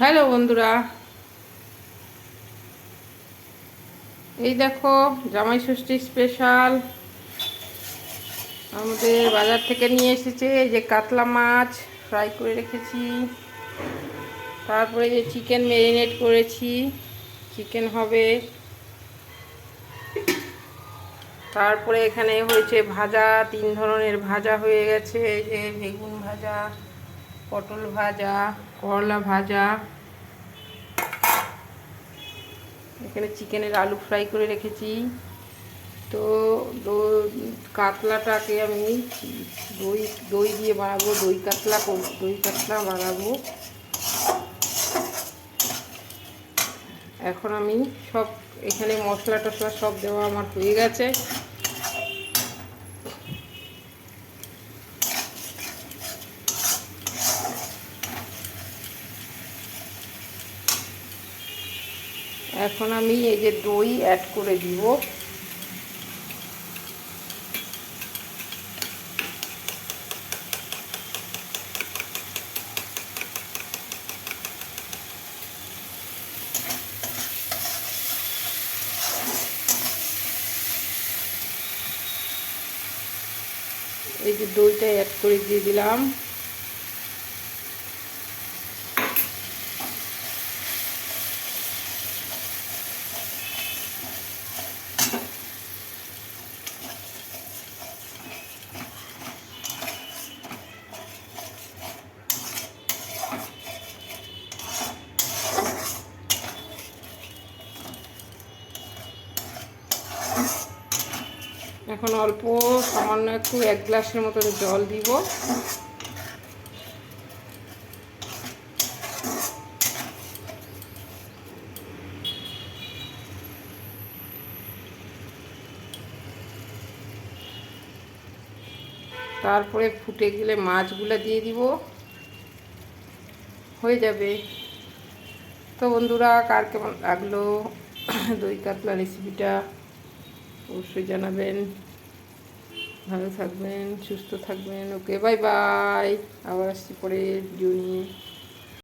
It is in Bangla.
হ্যালো বন্ধুরা, এই দেখো জামাই ষষ্ঠী স্পেশাল আমাদের বাজার থেকে নিয়ে এসেছে। এই যে কাতলা মাছ ফ্রাই করে রেখেছি, তারপরে যে চিকেন ম্যারিনেট করেছি, চিকেন হবে। তারপরে এখানে হয়েছে ভাজা, 3 ধরনের ভাজা হয়ে গেছে। এই যে বেগুন ভাজা, পটল ভাজা, করলা ভাজা। এখানে চিকেনের আলু ফ্রাই করে রেখেছি। তো কাতলাটাকে আমি দই দই দিয়ে বানাবো, দই কাতলা বানাবো। এখন আমি সব এখানে মশলা টশলা সব দেওয়া আমার হয়ে গেছে। এখন আমি এই যে দই অ্যাড করে দিব। এই যে দইটা অ্যাড করে দিয়ে দিলাম। এখন অল্প সামান্য একটু 1 গ্লাসের মতন জল দিব। তারপরে ফুটে গেলে মাছগুলো দিয়ে দিব, হয়ে যাবে। তো বন্ধুরা, কার কেমন লাগলো দই কাতলা রেসিপিটা অবশ্যই জানাবেন। ভালো থাকবেন, সুস্থ থাকবেন। ওকে, বাই বাই। আবার আসছি পরে ভিডিও নিয়ে।